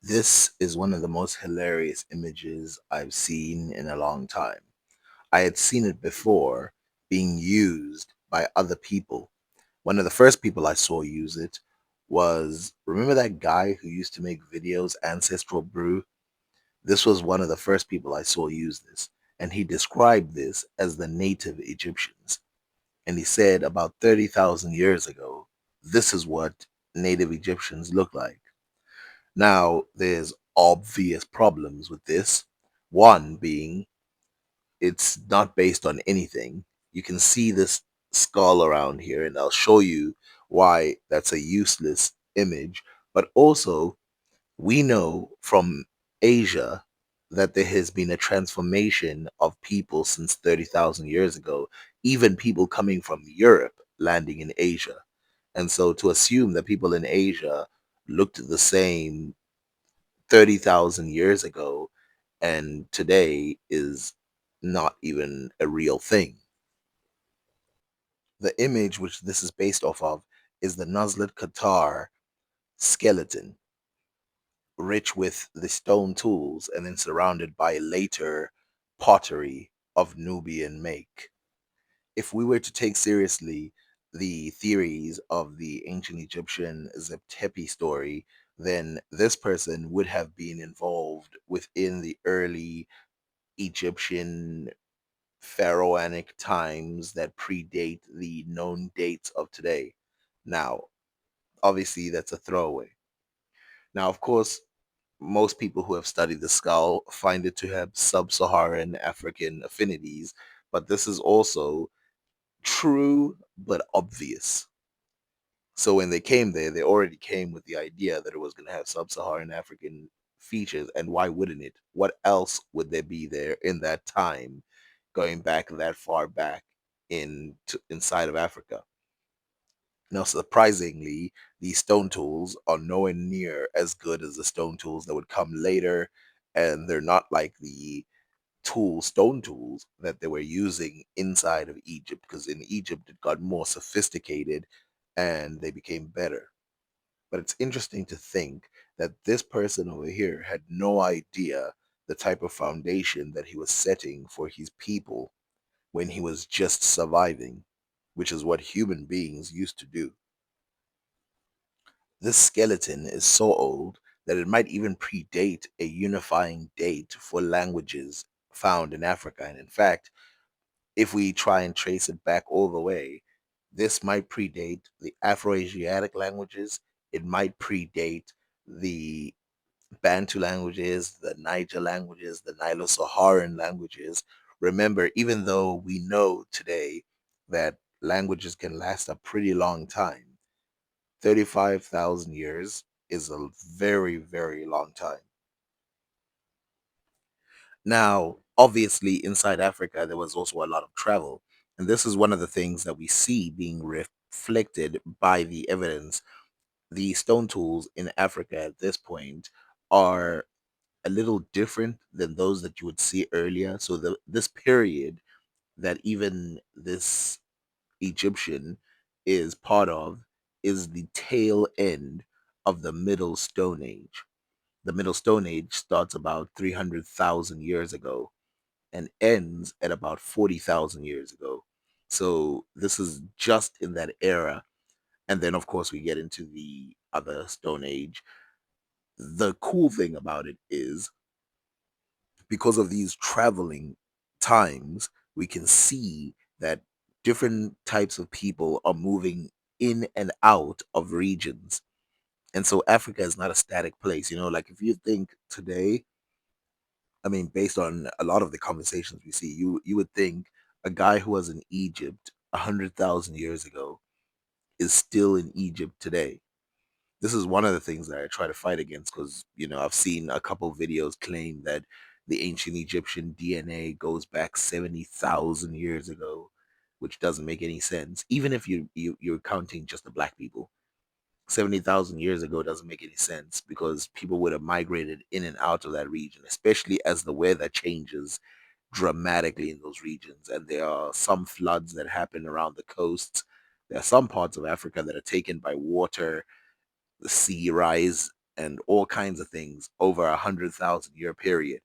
This is one of the most hilarious images I've seen in a long time. I had seen it before being used by other people. One of the first people I saw use it was, remember that guy who used to make videos, Ancestral Brew? This was one of the first people I saw use this, and he described this as the native Egyptians. And he said about 30,000 years ago, this is what native Egyptians look like. Now, there's obvious problems with this. One being it's not based on anything. You can see this skull around here, and I'll show you why that's a useless image. But also, we know from Asia that there has been a transformation of people since 30,000 years ago, even people coming from Europe landing in Asia. And so to assume that people in Asia looked the same 30,000 years ago and today is not even a real thing. The image which this is based off of is the Nuzlat Qatar skeleton, rich with the stone tools and then surrounded by later pottery of Nubian make. If we were to take seriously the theories of the ancient Egyptian Zeptepi story, then this person would have been involved within the early Egyptian pharaonic times that predate the known dates of today. Now, obviously, that's a throwaway. Now, of course, most people who have studied the skull find it to have sub Saharan African affinities, but this is also true but obvious. So when they came there, they already came with the idea that it was going to have sub-Saharan African features, and why wouldn't it? What else would there be there in that time, going back that far back inside of Africa? Now, surprisingly, these stone tools are nowhere near as good as the stone tools that would come later, and they're not like the stone tools that they were using inside of Egypt, because in Egypt it got more sophisticated and they became better. But it's interesting to think that this person over here had no idea the type of foundation that he was setting for his people when he was just surviving, which is what human beings used to do. This skeleton is so old that it might even predate a unifying date for languages found in Africa. And in fact, if we try and trace it back all the way, this might predate the Afro-Asiatic languages. It might predate the Bantu languages, the Niger languages, the Nilo-Saharan languages. Remember, even though we know today that languages can last a pretty long time, 35,000 years is a very, very long time. Now, obviously, inside Africa, there was also a lot of travel. And this is one of the things that we see being reflected by the evidence. The stone tools in Africa at this point are a little different than those that you would see earlier. So this period that even this Egyptian is part of is the tail end of the Middle Stone Age. The Middle Stone Age starts about 300,000 years ago and ends at about 40,000 years ago. So this is just in that era. And then, of course, we get into the other Stone Age. The cool thing about it is because of these traveling times, we can see that different types of people are moving in and out of regions. And so Africa is not a static place. Like if you think today, I mean, based on a lot of the conversations we see, you would think a guy who was in Egypt 100,000 years ago is still in Egypt today. This is one of the things that I try to fight against because, I've seen a couple videos claim that the ancient Egyptian DNA goes back 70,000 years ago, which doesn't make any sense. Even if you're counting just the black people, 70,000 years ago doesn't make any sense because people would have migrated in and out of that region, especially as the weather changes dramatically in those regions. And there are some floods that happen around the coasts. There are some parts of Africa that are taken by water, the sea rise. and all kinds of things over 100,000 year period.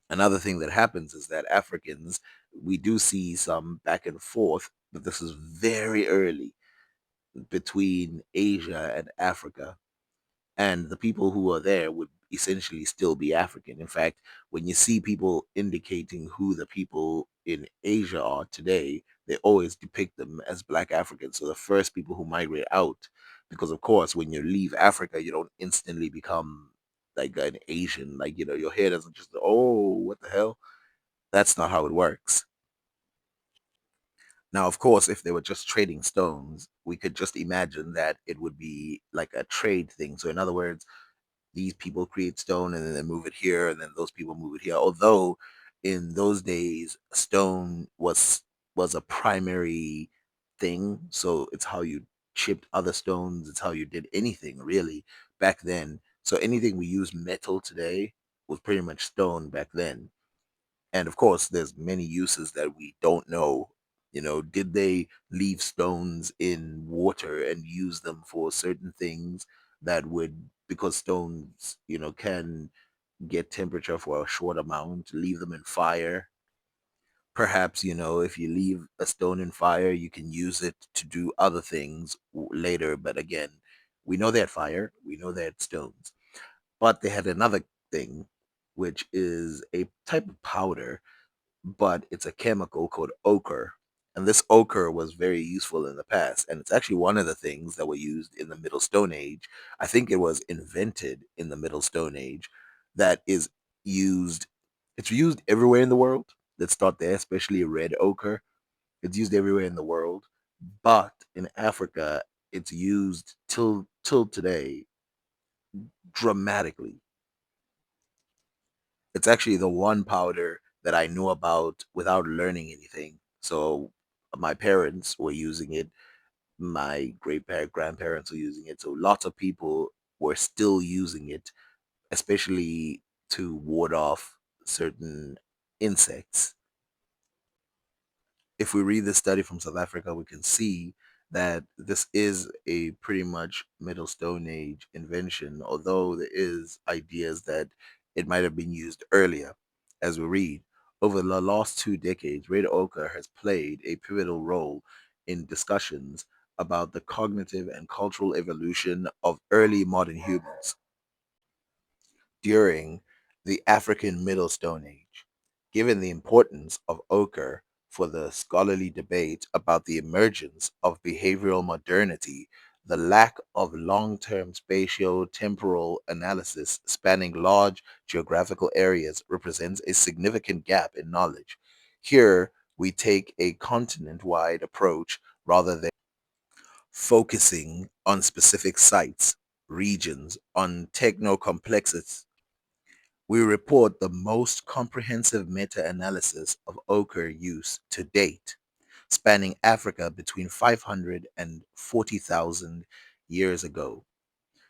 Another thing that happens is that Africans, we do see some back and forth, but this is very early between Asia and Africa. And the people who are there would essentially still be African. In fact, when you see people indicating who the people in Asia are today, they always depict them as Black Africans. So the first people who migrate out, because of course, when you leave Africa, you don't instantly become like an Asian. Like, your hair doesn't just, oh, what the hell? That's not how it works. Now, of course, if they were just trading stones, we could just imagine that it would be like a trade thing. So, in other words, these people create stone and then they move it here, and then those people move it here. Although in those days, stone was a primary thing, so it's how you chipped other stones. It's how you did anything really back then. So anything we use metal today was pretty much stone back then. And of course, there's many uses that we don't know. Did they leave stones in water and use them for certain things that would, because stones, can get temperature for a short amount, leave them in fire. Perhaps, if you leave a stone in fire, you can use it to do other things later. But again, we know they had fire, we know they had stones. But they had another thing, which is a type of powder, but it's a chemical called ochre. And this ochre was very useful in the past. And it's actually one of the things that were used in the Middle Stone Age. I think it was invented in the Middle Stone Age that is used, it's used everywhere in the world. Let's start there, especially red ochre. It's used everywhere in the world. But in Africa, it's used till today dramatically. It's actually the one powder that I knew about without learning anything. So my parents were using it, my grandparents were using it. So lots of people were still using it, especially to ward off certain insects. If we read this study from South Africa, we can see that this is a pretty much Middle Stone Age invention, although there is ideas that it might have been used earlier. As we read, over the last 2 decades, Red Ochre has played a pivotal role in discussions about the cognitive and cultural evolution of early modern humans during the African Middle Stone Age. Given the importance of ochre for the scholarly debate about the emergence of behavioral modernity, the lack of long term spatio temporal analysis spanning large geographical areas represents a significant gap in knowledge. Here, we take a continent wide approach rather than focusing on specific sites, regions, on techno complexes. We report the most comprehensive meta-analysis of ochre use to date, spanning Africa between 500 and 40,000 years ago,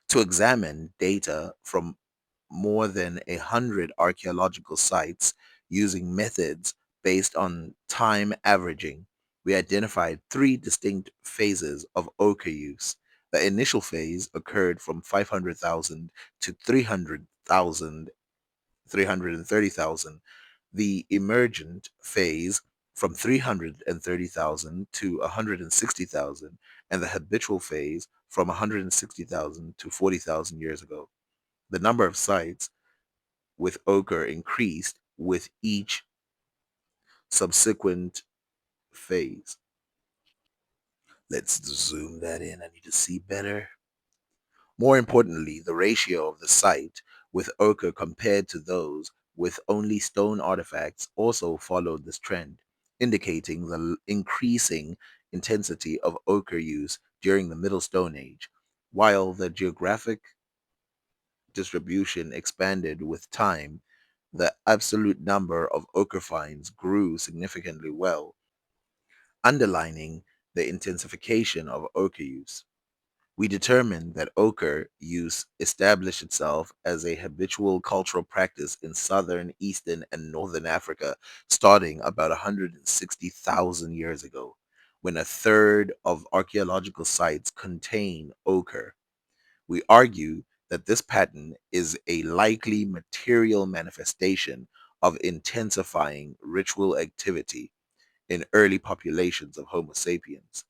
to examine data from more than 100 archaeological sites using methods based on time averaging. We identified three distinct phases of ochre use. The initial phase occurred from 500,000 to 330,000, the emergent phase from 330,000 to 160,000, and the habitual phase from 160,000 to 40,000 years ago. The number of sites with ochre increased with each subsequent phase. Let's zoom that in. I need to see better. More importantly, the ratio of the site with ochre compared to those with only stone artifacts also followed this trend, indicating the increasing intensity of ochre use during the Middle Stone Age. While the geographic distribution expanded with time, the absolute number of ochre finds grew significantly well, underlining the intensification of ochre use. We determined that ochre use established itself as a habitual cultural practice in southern, eastern, and northern Africa starting about 160,000 years ago, when a third of archaeological sites contain ochre. We argue that this pattern is a likely material manifestation of intensifying ritual activity in early populations of Homo sapiens.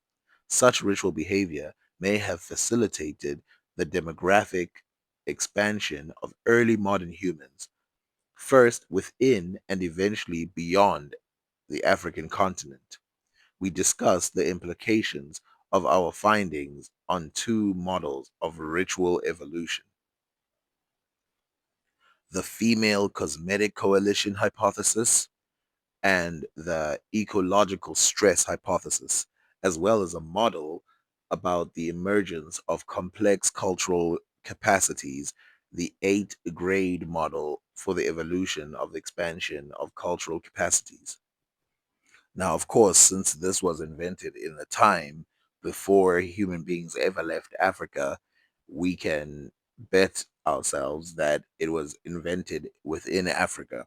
Such ritual behavior may have facilitated the demographic expansion of early modern humans, first within and eventually beyond the African continent. We discussed the implications of our findings on two models of ritual evolution: the female cosmetic coalition hypothesis and the ecological stress hypothesis, as well as a model about the emergence of complex cultural capacities, the eight grade model for the evolution of the expansion of cultural capacities. Now, of course, since this was invented in the time before human beings ever left Africa, we can bet ourselves that it was invented within Africa.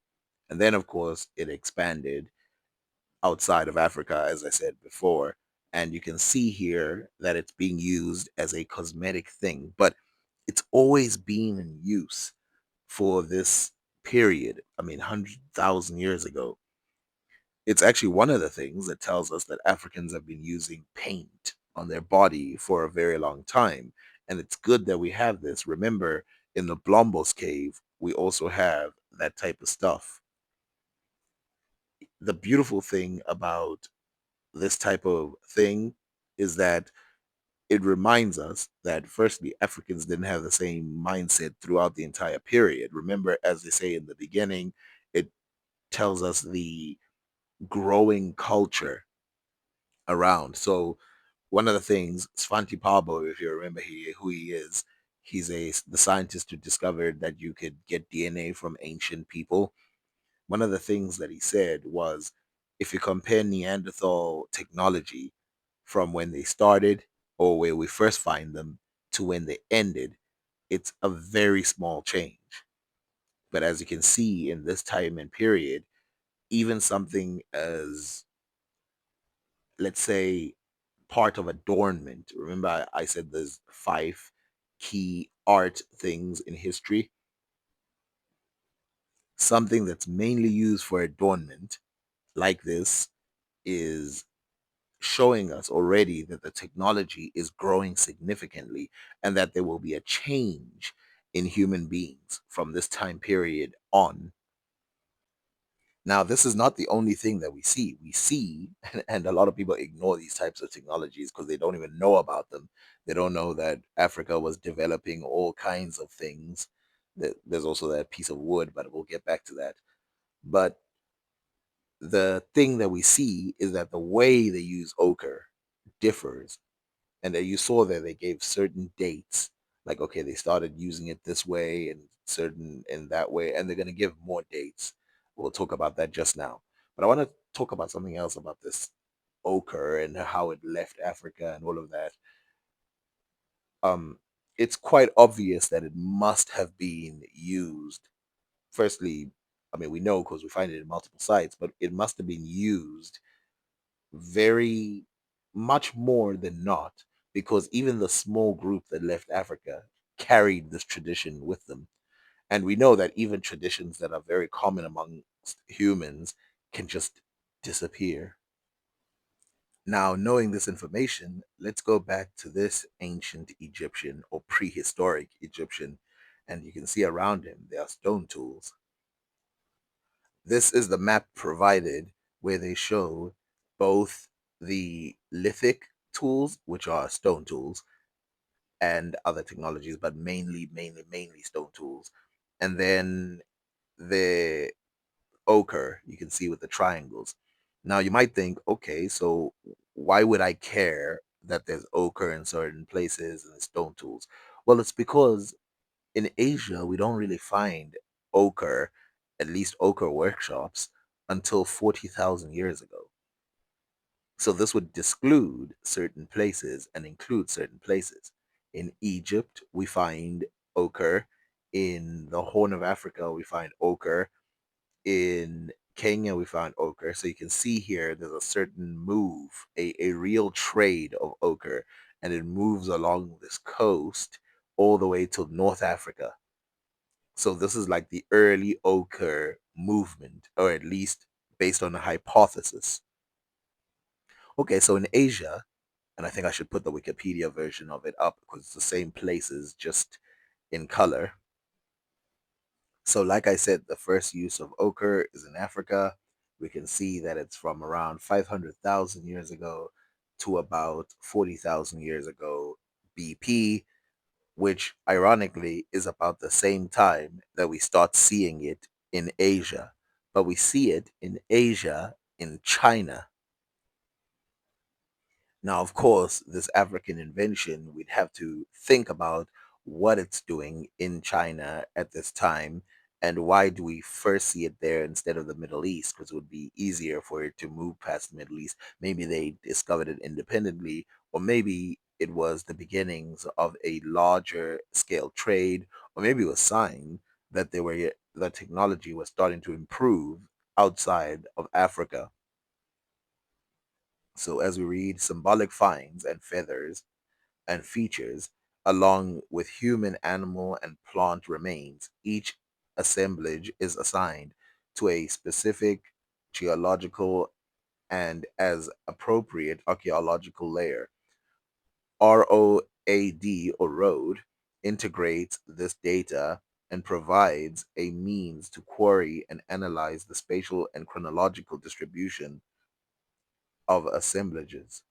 And then, of course, it expanded outside of Africa, as I said before. And you can see here that it's being used as a cosmetic thing, but it's always been in use for this period. I mean, 100,000 years ago. It's actually one of the things that tells us that Africans have been using paint on their body for a very long time. And it's good that we have this. Remember, in the Blombos cave, we also have that type of stuff. The beautiful thing about this type of thing is that it reminds us that firstly, Africans didn't have the same mindset throughout the entire period. Remember, as they say in the beginning, it tells us the growing culture around. So one of the things, Svante Pabo, if you remember who he is, he's the scientist who discovered that you could get DNA from ancient people. One of the things that he said was, if you compare Neanderthal technology from when they started or where we first find them to when they ended, it's a very small change. But as you can see in this time and period, even something as, let's say, part of adornment. Remember, I said there's five key art things in history. Something that's mainly used for adornment, like this, is showing us already that the technology is growing significantly and that there will be a change in human beings from this time period on. Now, this is not the only thing that we see. We see, and a lot of people ignore these types of technologies because they don't even know about them. They don't know that Africa was developing all kinds of things. There's also that piece of wood, but we'll get back to that. But the thing that we see is that the way they use ochre differs. And that you saw there, they gave certain dates, like, okay, they started using it this way and certain in that way, and they're going to give more dates. We'll talk about that just now. But I want to talk about something else about this ochre and how it left Africa and all of that. Um, it's quite obvious that it must have been used. Firstly, I mean, we know because we find it in multiple sites, but it must have been used very much more than not, because even the small group that left Africa carried this tradition with them. And we know that even traditions that are very common among humans can just disappear. Now, knowing this information, let's go back to this ancient Egyptian or prehistoric Egyptian, and you can see around him there are stone tools. This is the map provided where they show both the lithic tools, which are stone tools, and other technologies, but mainly stone tools. And then the ochre, you can see with the triangles. Now you might think, okay, so why would I care that there's ochre in certain places and stone tools? Well, it's because in Asia, we don't really find ochre, at least ochre workshops, until 40,000 years ago. So this would exclude certain places and include certain places. In Egypt, we find ochre. In the Horn of Africa, we find ochre. In Kenya, we found ochre. So you can see here there's a certain move, a real trade of ochre, and it moves along this coast all the way to North Africa. So this is like the early ochre movement, or at least based on a hypothesis. Okay, so in Asia, and I think I should put the Wikipedia version of it up because it's the same places, just in color. So, like I said, the first use of ochre is in Africa. We can see that it's from around 500,000 years ago to about 40,000 years ago BP, which ironically is about the same time that we start seeing it in Asia. But we see it in Asia, in China. Now, of course, this African invention, we'd have to think about what it's doing in China at this time and why do we first see it there instead of the Middle East? Because it would be easier for it to move past the Middle East. Maybe they discovered it independently, or maybe it was the beginnings of a larger scale trade, or maybe it was sign that the technology was starting to improve outside of Africa. So as we read, symbolic finds and feathers and features, along with human, animal, and plant remains, each assemblage is assigned to a specific geological and as appropriate archaeological layer. ROAD or road integrates this data and provides a means to query and analyze the spatial and chronological distribution of assemblages.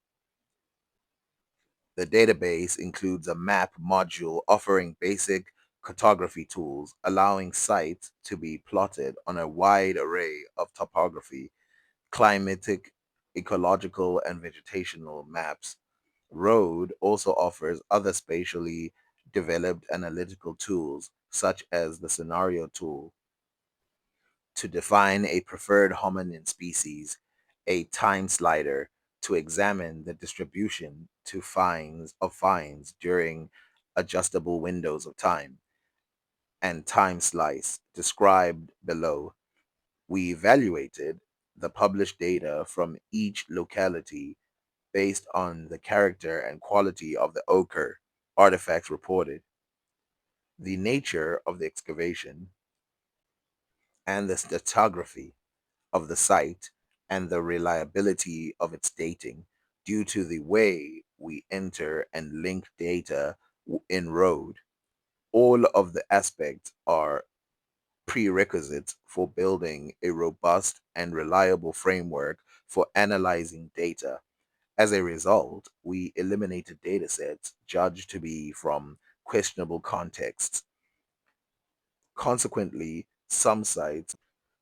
The database includes a map module offering basic cartography tools, allowing sites to be plotted on a wide array of topography, climatic, ecological, and vegetational maps. Road also offers other spatially developed analytical tools, such as the scenario tool, to define a preferred hominin species, a time slider to examine the distribution to finds during adjustable windows of time, and time slice described below. We evaluated the published data from each locality based on the character and quality of the ochre artifacts reported, the nature of the excavation, and the stratigraphy of the site and the reliability of its dating due to the way we enter and link data in Road. All of the aspects are prerequisites for building a robust and reliable framework for analyzing data. As a result, we eliminated datasets judged to be from questionable contexts. Consequently, some sites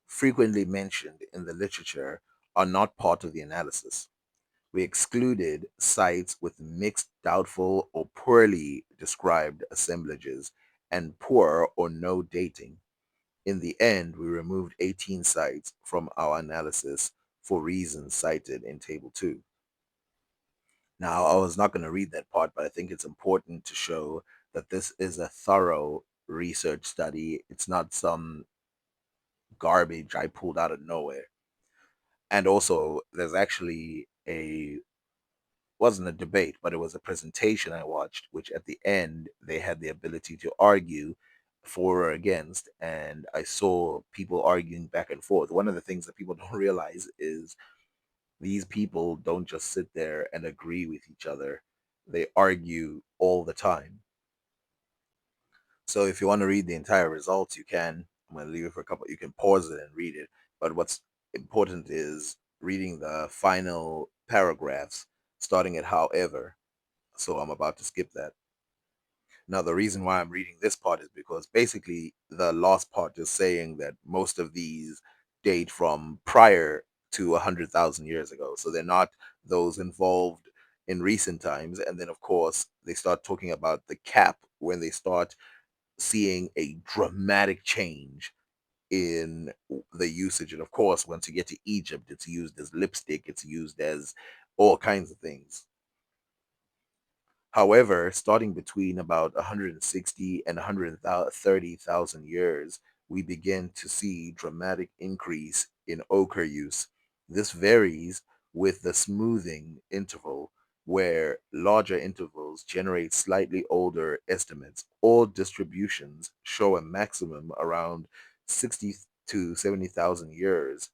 frequently mentioned in the literature are not part of the analysis. We excluded sites with mixed, doubtful, or poorly described assemblages and poor or no dating. In the end, we removed 18 sites from our analysis for reasons cited in Table 2. Now, I was not going to read that part, but I think it's important to show that this is a thorough research study. It's not some garbage I pulled out of nowhere. And also, there's actually a wasn't a debate, but it was a presentation I watched, which at the end they had the ability to argue for or against, and I saw people arguing back and forth. One of the things that people don't realize is these people don't just sit there and agree with each other; they argue all the time. So if you want to read the entire results, you can. I'm going to leave it for a couple. You can pause it and read it. But what's important is reading the final paragraphs, starting at however. So I'm about to skip that. Now, the reason why I'm reading this part is because basically the last part is saying that most of these date from prior to 100,000 years ago. So they're not those involved in recent times. And then, of course, they start talking about the cap when they start seeing a dramatic change in the usage. And of course, once you get to Egypt, it's used as lipstick, it's used as all kinds of things. However, starting between about 160 and 130,000 years, we begin to see dramatic increase in ochre use. This varies with the smoothing interval. where larger intervals generate slightly older estimates. All distributions show a maximum around 60 to 70,000 years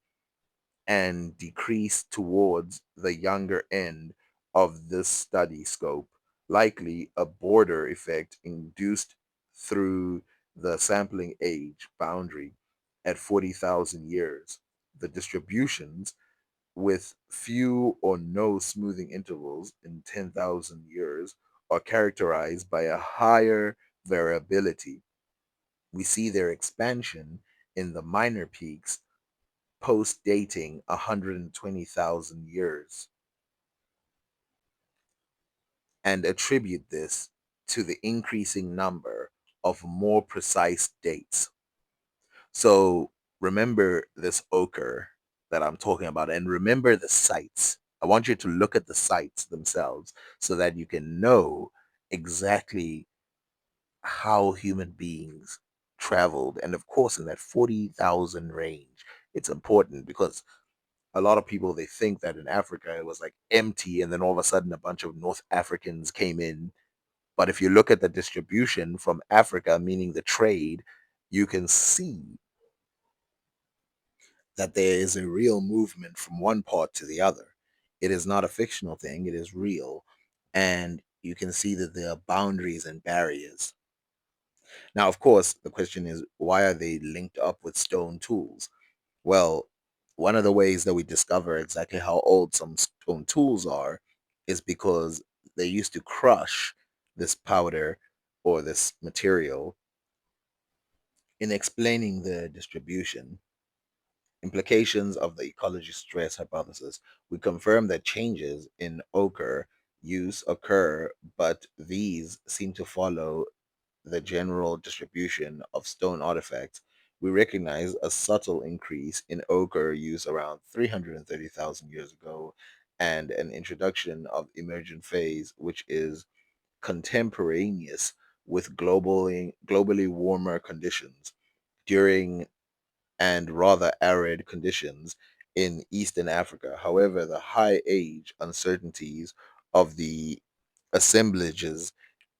and decrease towards the younger end of this study scope, likely a border effect induced through the sampling age boundary at 40,000 years. The distributions with few or no smoothing intervals in 10,000 years are characterized by a higher variability. We see their expansion in the minor peaks post dating 120,000 years and attribute this to the increasing number of more precise dates. So remember this ochre that I'm talking about and remember the sites. I want you to look at the sites themselves so that you can know exactly how human beings traveled. And of course, in that 40,000 range, it's important because a lot of people they think that in Africa it was like empty and then all of a sudden a bunch of North Africans came in. But if you look at the distribution from Africa, meaning the trade, you can see that there is a real movement from one part to the other. It is not a fictional thing, it is real. And you can see that there are boundaries and barriers. Now, of course, the question is why are they linked up with stone tools? Well, one of the ways that we discover exactly how old some stone tools are is because they used to crush this powder or this material. In explaining the distribution implications of the ecology stress hypothesis, we confirm that changes in ochre use occur, but these seem to follow the general distribution of stone artifacts. We recognize a subtle increase in ochre use around 330,000 years ago and an introduction of emergent phase, which is contemporaneous with globally warmer conditions during and rather arid conditions in Eastern Africa. However, the high age uncertainties of the assemblages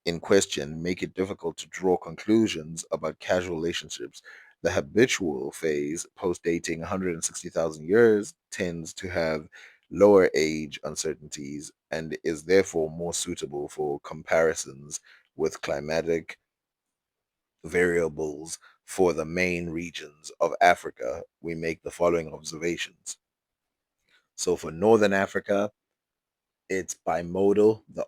in question make it difficult to draw conclusions about causal relationships. The habitual phase, post dating 160,000 years, tends to have lower age uncertainties and is therefore more suitable for comparisons with climatic variables for the main regions of Africa. We make the following observations. So for Northern Africa, it's bimodal. The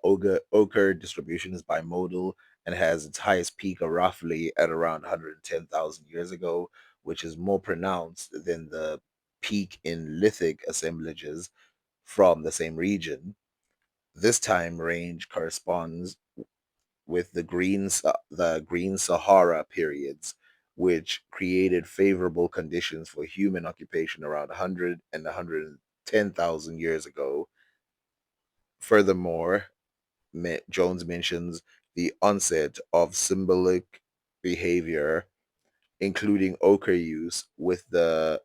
ochre distribution is bimodal and has its highest peak roughly at around 110,000 years ago, which is more pronounced than the peak in lithic assemblages from the same region. This time range corresponds with the Green Sahara periods, which created favorable conditions for human occupation around 100 and 110,000 years ago. Furthermore, Jones mentions the onset of symbolic behavior, including ochre use with the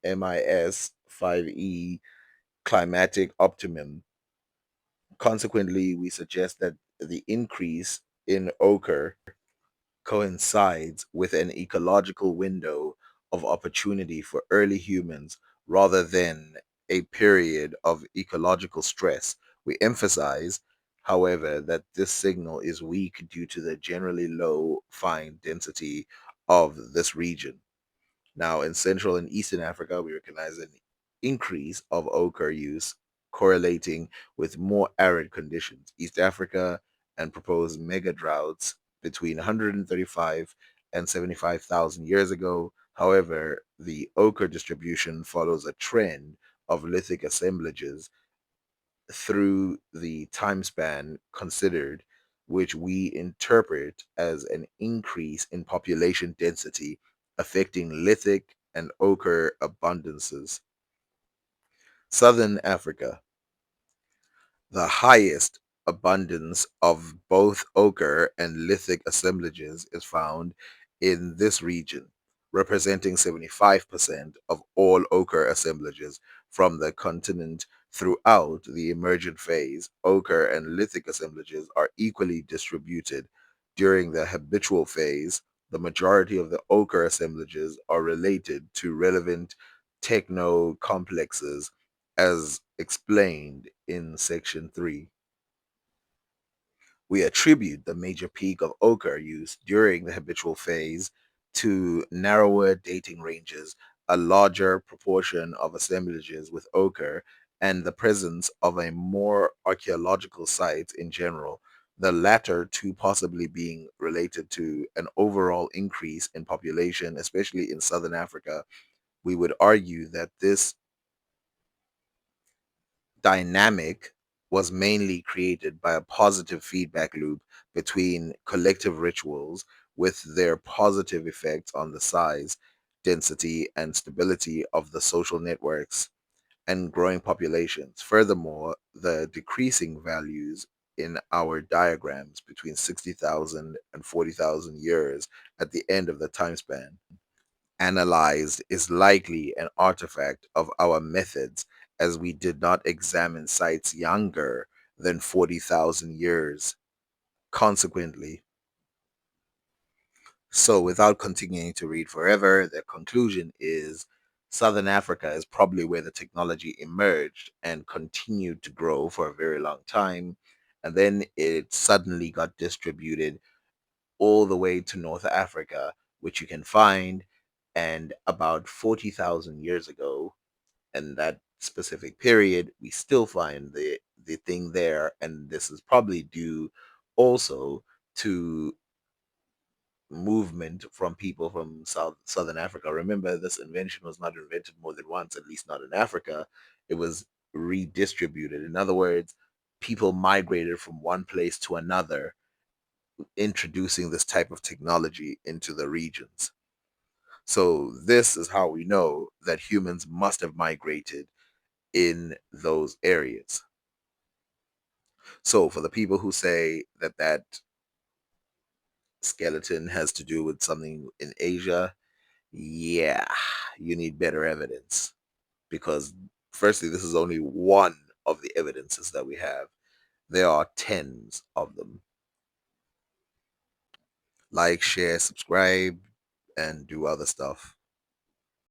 MIS 5E climatic optimum. Consequently, we suggest that the increase in ochre coincides with an ecological window of opportunity for early humans rather than a period of ecological stress. We emphasize, however, that this signal is weak due to the generally low fine density of this region. Now, in Central and Eastern Africa, we recognize an increase of ochre use correlating with more arid conditions. East Africa and proposed mega droughts between 135 and 75,000 years ago. However, the ochre distribution follows a trend of lithic assemblages through the time span considered, which we interpret as an increase in population density affecting lithic and ochre abundances. Southern Africa, the highest abundance of both ochre and lithic assemblages is found in this region, representing 75% of all ochre assemblages from the continent Throughout the emergent phase, ochre and lithic assemblages are equally distributed. During the habitual phase, the majority of the ochre assemblages are related to relevant techno-complexes as explained in section 3. We attribute the major peak of ochre use during the habitual phase to narrower dating ranges, a larger proportion of assemblages with ochre, and the presence of a more archaeological sites in general, the latter two possibly being related to an overall increase in population, especially in southern Africa. We would argue that this dynamic was mainly created by a positive feedback loop between collective rituals with their positive effects on the size, density, and stability of the social networks and growing populations. Furthermore, the decreasing values in our diagrams between 60,000 and 40,000 years at the end of the time span analyzed is likely an artifact of our methods, as we did not examine sites younger than 40,000 years. Consequently, so without continuing to read forever, the conclusion is Southern Africa is probably where the technology emerged and continued to grow for a very long time. And then it suddenly got distributed all the way to North Africa, which you can find. And about 40,000 years ago, and that specific period, we still find the thing there. And this is probably due also to movement from people from Southern Africa. Remember, this invention was not invented more than once, at least not in Africa. It was redistributed. In other words, people migrated from one place to another, introducing this type of technology into the regions. So this is how we know that humans must have migrated in those areas. So for the people who say that that skeleton has to do with something in Asia, yeah, you need better evidence because firstly, this is only one of the evidences that we have. There are tens of them. Like, share, subscribe, and do other stuff.